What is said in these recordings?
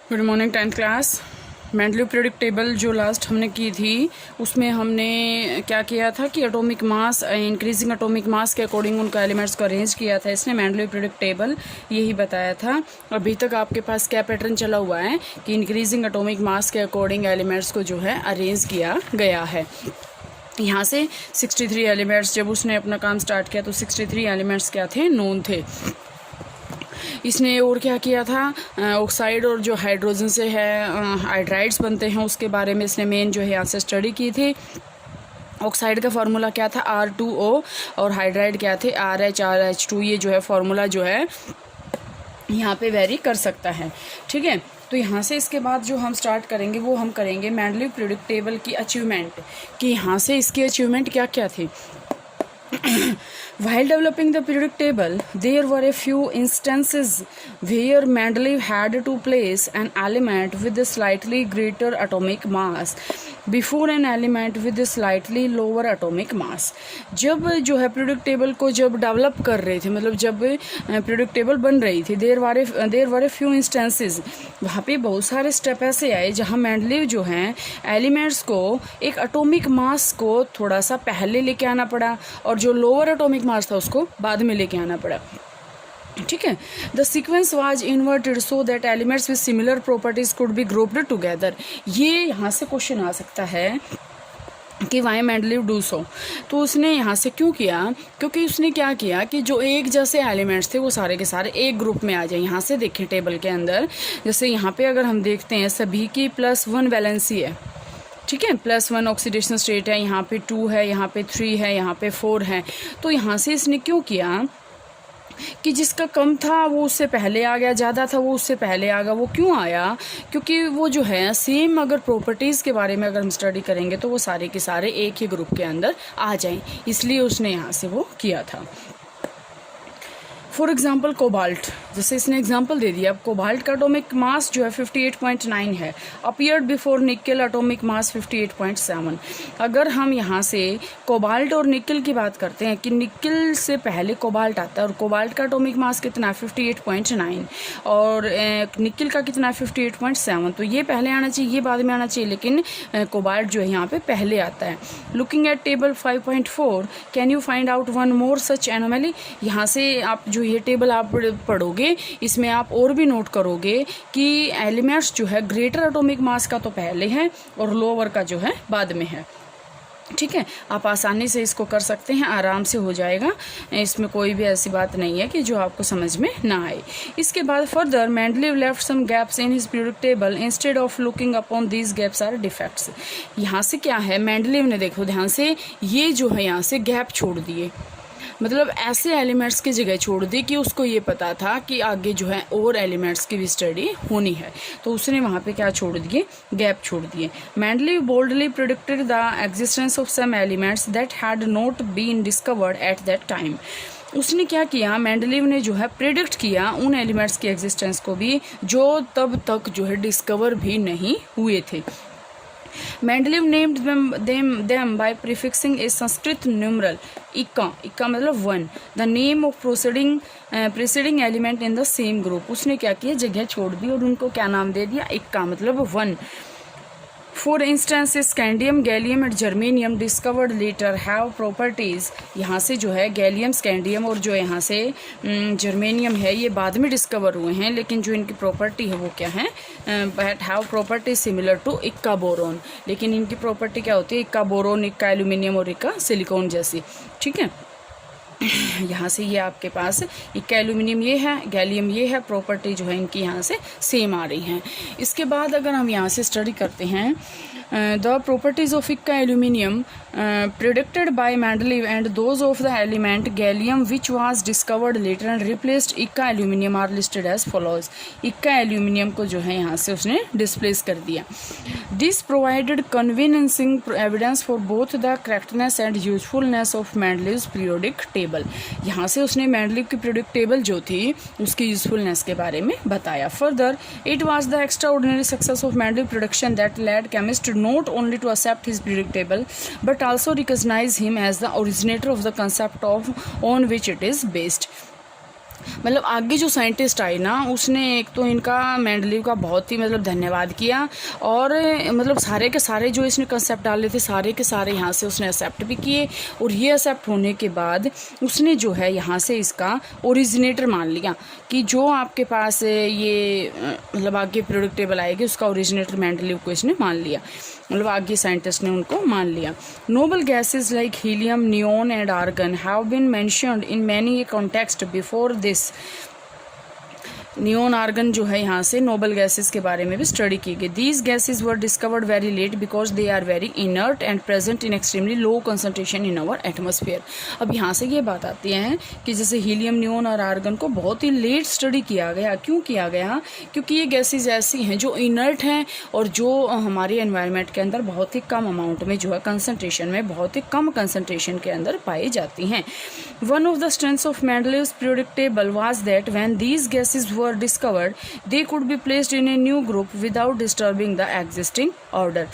Good morning 10th class. Mendeleev periodic table जो last हमने की थी उसमें हमने क्या किया था कि atomic mass, increasing atomic mass के अकॉर्डिंग उनका एलिमेंट्स को अरेंज किया था। इसने मेंडलीव पीरियोडिक टेबल यही बताया था। अभी तक आपके पास क्या पैटर्न चला हुआ है कि इंक्रीजिंग एटॉमिक मास के अकॉर्डिंग एलिमेंट्स को जो है अरेंज किया गया है। यहाँ से 63 एलिमेंट्स, जब उसने अपना काम स्टार्ट किया तो 63 एलिमेंट्स क्या थे, नोन थे। इसने और क्या किया था, ऑक्साइड और जो हाइड्रोजन से है हाइड्राइड्स बनते हैं उसके बारे में इसने मेन जो है यहाँ से स्टडी की थी। ऑक्साइड का फार्मूला क्या था, R2O, और हाइड्राइड क्या थे, RH RH2। ये जो है फार्मूला जो है यहाँ पे वेरी कर सकता है, ठीक है। तो यहाँ से इसके बाद जो हम स्टार्ट करेंगे वो हम करेंगे मेंडलीव पीरियोडिक टेबल की अचीवमेंट, कि यहाँ से इसकी अचीवमेंट क्या क्या थी। While developing the periodic table, there were a few instances where Mendeleev had to place an element with a slightly greater atomic mass before an element with a slightly lower atomic mass। जब जो है periodic table को जब develop कर रहे थे, मतलब जब पीरियोडिक टेबल बन रही थी, देर वर ए फ्यू इंस्टेंसेस, वहाँ पे बहुत सारे स्टेप ऐसे आए जहाँ मेंडलीव जो हैं एलिमेंट्स को एक एटॉमिक मास को थोड़ा सा पहले लेके आना पड़ा और जो लोअर एटॉमिक मास था उसको बाद में लेके आना पड़ा, ठीक है। The sequence was inverted so that elements with similar properties could be grouped together. ये यहाँ से क्वेश्चन आ सकता है कि वाई मेंडलीव डू सो। तो उसने यहाँ से क्यों किया, क्योंकि उसने क्या किया कि जो एक जैसे एलिमेंट्स थे वो सारे के सारे एक ग्रुप में आ जाए। यहाँ से देखें टेबल के अंदर, जैसे यहाँ पे अगर हम देखते हैं सभी की +1 वैलेंसी है, ठीक है, +1 ऑक्सीडेशन स्टेट है, यहाँ पे 2 है, यहाँ पे 3 है, यहाँ पे 4 है। तो यहाँ से इसने क्यों किया कि जिसका कम था वो उससे पहले आ गया, ज़्यादा था वो उससे पहले आ गया। वो क्यों आया, क्योंकि वो जो है सेम अगर प्रॉपर्टीज़ के बारे में अगर हम स्टडी करेंगे तो वो सारे के सारे एक ही ग्रुप के अंदर आ जाएं, इसलिए उसने यहाँ से वो किया था। फॉर एग्जाम्पल कोबाल्ट, जैसे इसने एग्जाम्पल दे दिया। अब कोबाल्ट का एटॉमिक मास जो है 58.9 है, अपीयर्ड बिफोर निकल एटॉमिक मास 58.7। अगर हम यहाँ से कोबाल्ट और निकल की बात करते हैं कि निकल से पहले कोबाल्ट आता है और कोबाल्ट का एटॉमिक मास कितना है 58.9 और निकल का कितना है 58.7, तो ये पहले आना चाहिए, ये बाद में आना चाहिए, लेकिन कोबाल्ट जो है यहाँ पे पहले आता है। Looking at table 5.4 can you find out one more such anomaly. यहाँ से आप जो ये टेबल आप पढ़ोगे इसमें आप और भी नोट करोगे कि एलिमेंट्स जो है ग्रेटर एटॉमिक मास का तो पहले है और लोअर का जो है बाद में है, ठीक है। आप आसानी से इसको कर सकते हैं, आराम से हो जाएगा, इसमें कोई भी ऐसी बात नहीं है कि जो आपको समझ में ना आए। इसके बाद further Mendeleev left some gaps in his periodic table instead of looking upon these gaps are defects. यहाँ से क्या है, मेंडलीव ने देखो ध्यान से ये जो है यहाँ से गैप छोड़ दिए, मतलब ऐसे एलिमेंट्स की जगह छोड़ दी कि उसको ये पता था कि आगे जो है और एलिमेंट्स की भी स्टडी होनी है, तो उसने वहाँ पे क्या छोड़ दिए, गैप छोड़ दिए। Mendeleev boldly predicted the existence of some elements that had not been discovered at that time. उसने क्या किया, मेंडलीव ने जो है प्रेडिक्ट किया उन एलिमेंट्स की एग्जिस्टेंस को भी जो तब तक जो है डिस्कवर भी नहीं हुए थे। Mendeleev named them by prefixing a Sanskrit numeral इक्का मतलब 1, the name of preceding element in the same group। उसने क्या किया, जगह छोड़ दी और उनको क्या नाम दे दिया, इक्का मतलब 1। For instance scandium, gallium and germanium discovered letter have properties. यहाँ से जो है गैलियम, स्कैंडियम और जो यहाँ से जर्मेनियम है ये बाद में डिस्कवर हुए हैं, लेकिन जो इनकी प्रॉपर्टी है वो क्या है, but have property similar to इक्का बोरोन। लेकिन इनकी प्रॉपर्टी क्या होती है, इक्का बोरोन, इक्का एल्यूमिनियम और इक्का सिलिकॉन जैसी, ठीक है। यहाँ से ये आपके पास इक्का एल्यूमिनियम ये है, गैलियम ये है, प्रॉपर्टी जो है इनकी यहाँ से सेम आ रही हैं। इसके बाद अगर हम यहाँ से स्टडी करते हैं द प्रॉपर्टीज ऑफ इक्का aluminium predicted by Mendeleev and those of the element gallium which was discovered later and replaced इक्का aluminium are listed as follows। इक्का aluminium को जो है यहाँ से उसने displace कर दिया। This provided convincing evidence for both the correctness and usefulness of Mendeleev's periodic table। यहाँ से उसने Mendeleev की periodic table जो थी उसकी usefulness के बारे में बताया। Further, it was the extraordinary success of Mendeleev prediction that led chemists not only to accept his periodic table but also recognize him as the originator of the concept of on which it is based। मतलब आगे जो scientist I ना, उसने एक तो इनका Mendeleev का बहुत ही मतलब धन्यवाद किया, और मतलब सारे के सारे जो इसने कंसेप्ट डाले थे सारे के सारे यहाँ से उसने एक्सेप्ट भी किए, और ये एक्सेप्ट होने के बाद उसने जो है यहाँ से इसका ओरिजिनेटर मान लिया कि जो आपके पास ये मतलब आगे पीरियोडिक टेबल आएगी उसका ओरिजिनेटर मेंडलीव को इसने मान लिया, मतलब आगे साइंटिस्ट ने उनको मान लिया। Noble gases like helium, neon and argon have been mentioned in many context before this. Neon argon जो है यहाँ से नोबल गैसेस के बारे में भी स्टडी की गई। These gases were discovered very late because they are very inert and present in extremely low concentration in our atmosphere. अब यहाँ से ये बात आती है कि जैसे हीलियम, नियोन और आर्गन को बहुत ही लेट स्टडी किया गया। क्यों किया गया? क्योंकि ये गैसेज ऐसी हैं जो इनर्ट हैं और जो हमारे एनवायरनमेंट के अंदर बहुत ही कम अमाउंट में जो है कंसनट्रेशन में, बहुत ही कम कंसनट्रेशन के अंदर पाई जाती हैं। One of the strengths of Mendeleev's periodic table was that when these gases were discovered, they could be placed in a new group without disturbing the existing order.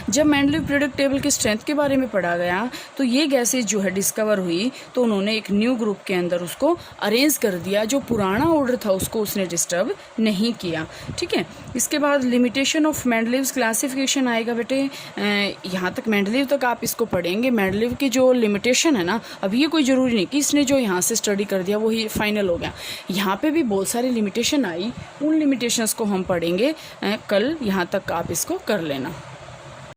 जब मेंडलीव पीरियोडिक टेबल की strength के बारे में पढ़ा गया तो ये gases जो है डिस्कवर हुई, तो उन्होंने एक न्यू ग्रुप के अंदर उसको अरेंज कर दिया, जो पुराना ऑर्डर था उसको उसने डिस्टर्ब नहीं किया। ठीक है, इसके बाद लिमिटेशन ऑफ मेंडलीव्स क्लासिफिकेशन आएगा बेटे। यहाँ तक मेंडलीव तक आप इसको पढ़ेंगे। मेंडलीव की जो लिमिटेशन है ना, अभी ये कोई ज़रूरी नहीं कि इसने जो यहाँ से स्टडी कर दिया वही फाइनल हो गया। यहाँ पे भी बहुत सारी लिमिटेशन आई, उन लिमिटेशंस को हम पढ़ेंगे कल। यहाँ तक आप इसको कर लेना।